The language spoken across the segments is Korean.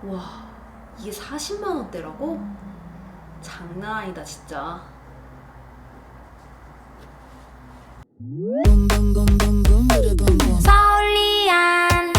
와, 이게 40만 원대라고? 장난 아니다 진짜. 서울리안.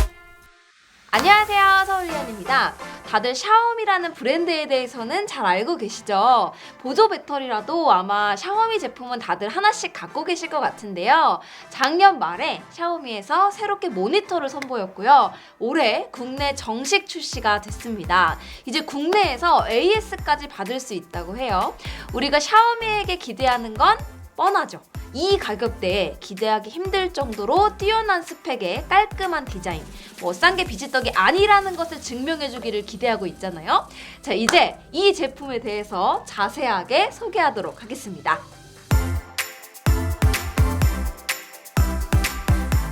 안녕하세요, 서울리안입니다. 다들 샤오미라는 브랜드에 대해서는 잘 알고 계시죠? 보조 배터리라도 아마 샤오미 제품은 다들 하나씩 갖고 계실 것 같은데요. 작년 말에 샤오미에서 새롭게 모니터를 선보였고요. 올해 국내 정식 출시가 됐습니다. 이제 국내에서 AS까지 받을 수 있다고 해요. 우리가 샤오미에게 기대하는 건 뻔하죠. 이 가격대에 기대하기 힘들 정도로 뛰어난 스펙에 깔끔한 디자인, 싼 게 비지떡이 아니라는 것을 증명해주기를 기대하고 있잖아요. 자, 이제 이 제품에 대해서 자세하게 소개하도록 하겠습니다.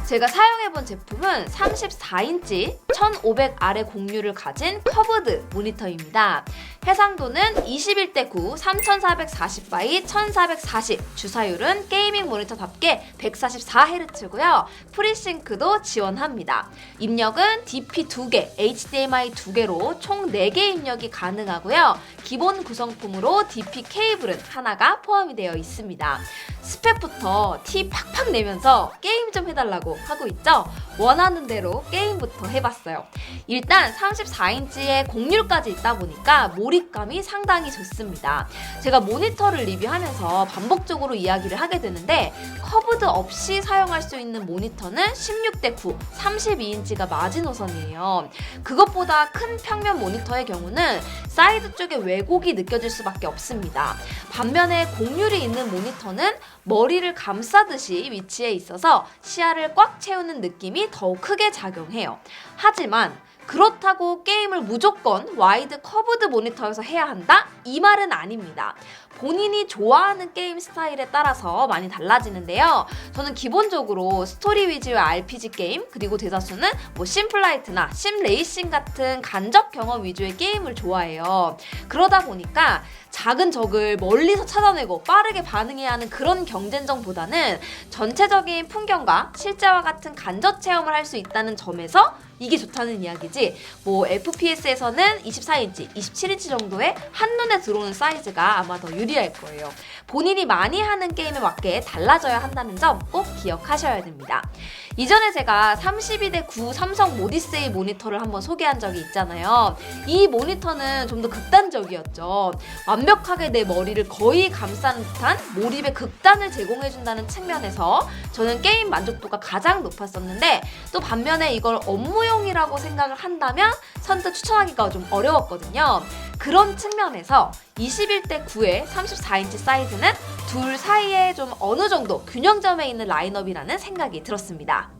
제가 사용해본 제품은 34인치 1500R의 공유를 가진 커브드 모니터입니다. 해상도는 21:9 3440x 1440, 주사율은 게이밍 모니터답게 144Hz고요. 프리싱크도 지원합니다. 입력은 DP 2개, HDMI 2개로 총 4개 입력이 가능하고요. 기본 구성품으로 DP 케이블은 하나가 포함이 되어 있습니다. 스펙부터 티 팍팍 내면서 게임 좀 해달라고 하고 있죠? 원하는 대로 게임부터 해봤어요. 일단 34인치에 곡률까지 있다 보니까 몰입감이 상당히 좋습니다. 제가 모니터를 리뷰하면서 반복적으로 이야기를 하게 되는데 커브드 없이 사용할 수 있는 모니터는 16:9 32인치가 마지노선이에요. 그것보다 큰 평면 모니터의 경우는 사이드 쪽에 왜곡이 느껴질 수밖에 없습니다. 반면에 곡률이 있는 모니터는 머리를 감싸듯이 위치해 있어서 시야를 꽉 채우는 느낌이 더욱 크게 작용해요. 하지만 그렇다고 게임을 무조건 와이드 커브드 모니터에서 해야 한다? 이 말은 아닙니다. 본인이 좋아하는 게임 스타일에 따라서 많이 달라지는데요. 저는 기본적으로 스토리 위주의 RPG 게임, 그리고 대다수는 심플라이트나 심레이싱 같은 간접 경험 위주의 게임을 좋아해요. 그러다 보니까 작은 적을 멀리서 찾아내고 빠르게 반응해야 하는 그런 경쟁전보다는 전체적인 풍경과 실제와 같은 간접 체험을 할 수 있다는 점에서 이게 좋다는 이야기지, FPS에서는 24인치, 27인치 정도의 한눈에 들어오는 사이즈가 아마 더 유리할 거예요. 본인이 많이 하는 게임에 맞게 달라져야 한다는 점 꼭 기억하셔야 됩니다. 이전에 제가 32:9 삼성 모디세이 모니터를 한번 소개한 적이 있잖아요. 이 모니터는 좀 더 극단적이었죠. 완벽하게 내 머리를 거의 감싼 듯한 몰입의 극단을 제공해준다는 측면에서 저는 게임 만족도가 가장 높았었는데, 또 반면에 이걸 업무용이라고 생각을 한다면 선뜻 추천하기가 좀 어려웠거든요. 그런 측면에서 21:9의 34인치 사이즈는 둘 사이에 좀 어느 정도 균형점에 있는 라인업이라는 생각이 들었습니다.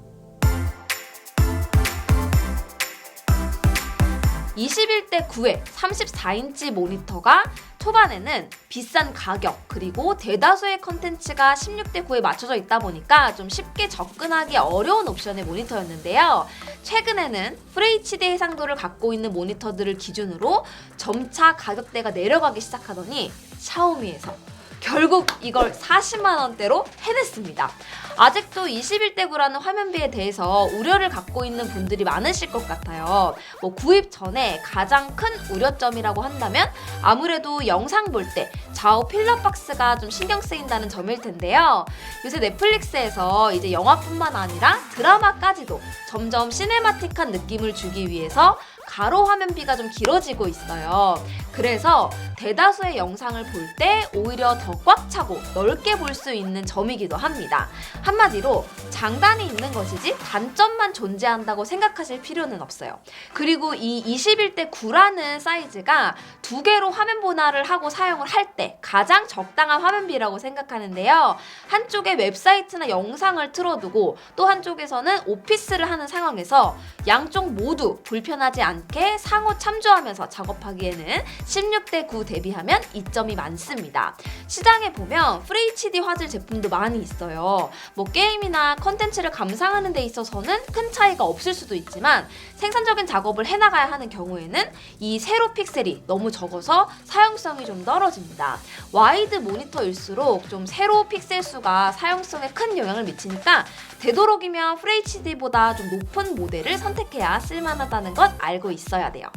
21:9의 34인치 모니터가 초반에는 비싼 가격, 그리고 대다수의 컨텐츠가 16:9에 맞춰져 있다 보니까 좀 쉽게 접근하기 어려운 옵션의 모니터였는데요. 최근에는 FHD 해상도를 갖고 있는 모니터들을 기준으로 점차 가격대가 내려가기 시작하더니 샤오미에서 결국 이걸 40만 원대로 해냈습니다. 아직도 21:9라는 화면비에 대해서 우려를 갖고 있는 분들이 많으실 것 같아요. 구입 전에 가장 큰 우려점이라고 한다면 아무래도 영상 볼 때 좌우 필러 박스가 좀 신경 쓰인다는 점일 텐데요. 요새 넷플릭스에서 이제 영화뿐만 아니라 드라마까지도 점점 시네마틱한 느낌을 주기 위해서 가로 화면비가 좀 길어지고 있어요. 그래서 대다수의 영상을 볼 때 오히려 더 꽉 차고 넓게 볼 수 있는 점이기도 합니다. 한마디로 장단이 있는 것이지 단점만 존재한다고 생각하실 필요는 없어요. 그리고 이 21:9라는 사이즈가 두 개로 화면 분할을 하고 사용을 할 때 가장 적당한 화면비라고 생각하는데요. 한쪽에 웹사이트나 영상을 틀어두고 또 한쪽에서는 오피스를 하는 상황에서 양쪽 모두 불편하지 않게 상호 참조하면서 작업하기에는 16:9 대비하면 이점이 많습니다. 시장에 보면 FHD 화질 제품도 많이 있어요. 게임이나 컨텐츠를 감상하는 데 있어서는 큰 차이가 없을 수도 있지만 생산적인 작업을 해나가야 하는 경우에는 이 세로 픽셀이 너무 적어서 사용성이 좀 떨어집니다. 와이드 모니터일수록 좀 세로 픽셀 수가 사용성에 큰 영향을 미치니까 되도록이면 FHD보다 좀 높은 모델을 선택해야 쓸만하다는 것 알고 있어야 돼요.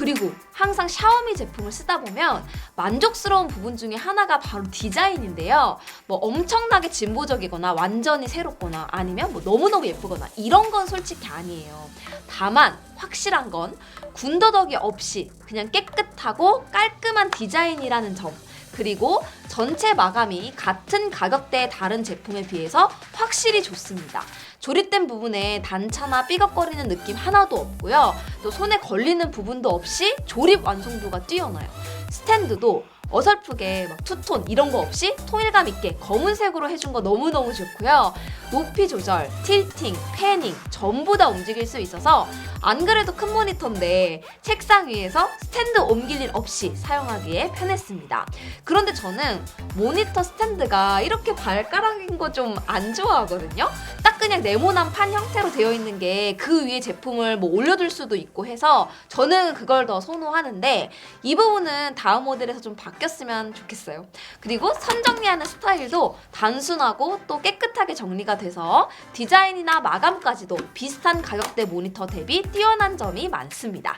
그리고 항상 샤오미 제품을 쓰다 보면 만족스러운 부분 중에 하나가 바로 디자인인데요. 뭐 엄청나게 진보적이거나 완전히 새롭거나 아니면 뭐 너무너무 예쁘거나 이런 건 솔직히 아니에요. 다만 확실한 건 군더더기 없이 그냥 깨끗하고 깔끔한 디자인이라는 점, 그리고 전체 마감이 같은 가격대의 다른 제품에 비해서 확실히 좋습니다. 조립된 부분에 단차나 삐걱거리는 느낌 하나도 없고요. 또 손에 걸리는 부분도 없이 조립 완성도가 뛰어나요. 스탠드도 어설프게 막 투톤 이런 거 없이 통일감 있게 검은색으로 해준 거 너무너무 좋고요. 높이 조절, 틸팅, 패닝 전부 다 움직일 수 있어서 안 그래도 큰 모니터인데 책상 위에서 스탠드 옮길 일 없이 사용하기에 편했습니다. 그런데 저는 모니터 스탠드가 이렇게 발가락인 거 좀 안 좋아하거든요. 딱 그냥 네모난 판 형태로 되어 있는 게 그 위에 제품을 뭐 올려둘 수도 있고 해서 저는 그걸 더 선호하는데 이 부분은 다음 모델에서 좀 바뀌었으면 좋겠어요. 그리고 선 정리하는 스타일도 단순하고 또 깨끗하게 정리가 돼서 디자인이나 마감까지도 비슷한 가격대 모니터 대비 뛰어난 점이 많습니다.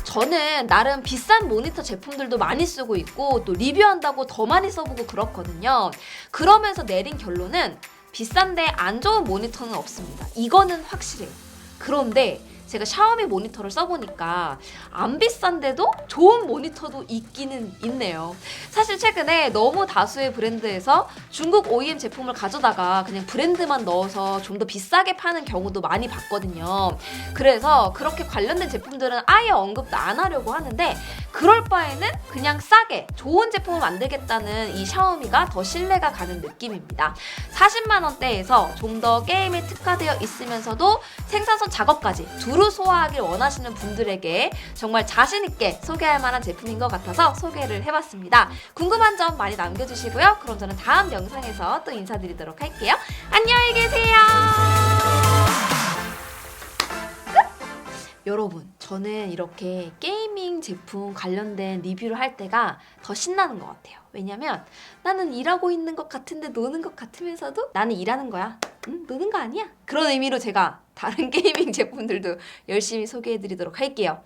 저는 나름 비싼 모니터 제품들도 많이 쓰고 있고 또 리뷰한다고 더 많이 써보고 그렇거든요. 그러면서 내린 결론은 비싼데 안 좋은 모니터는 없습니다. 이거는 확실해요. 그런데 제가 샤오미 모니터를 써보니까 안 비싼데도 좋은 모니터도 있기는 있네요. 사실 최근에 너무 다수의 브랜드에서 중국 OEM 제품을 가져다가 그냥 브랜드만 넣어서 좀 더 비싸게 파는 경우도 많이 봤거든요. 그래서 그렇게 관련된 제품들은 아예 언급도 안 하려고 하는데 그럴 바에는 그냥 싸게 좋은 제품을 만들겠다는 이 샤오미가 더 신뢰가 가는 느낌입니다. 40만 원대에서 좀 더 게임에 특화되어 있으면서도 생산선 작업까지 두루 소화하길 원하시는 분들에게 정말 자신있게 소개할 만한 제품인 것 같아서 소개를 해봤습니다. 궁금한 점 많이 남겨주시고요. 그럼 저는 다음 영상에서 또 인사드리도록 할게요. 안녕히 계세요. 여러분, 저는 이렇게 게이밍 제품 관련된 리뷰를 할 때가 더 신나는 것 같아요. 왜냐면 나는 일하고 있는 것 같은데 노는 것 같으면서도 나는 일하는 거야. 노는 거 아니야. 그런 의미로 제가 다른 게이밍 제품들도 열심히 소개해드리도록 할게요.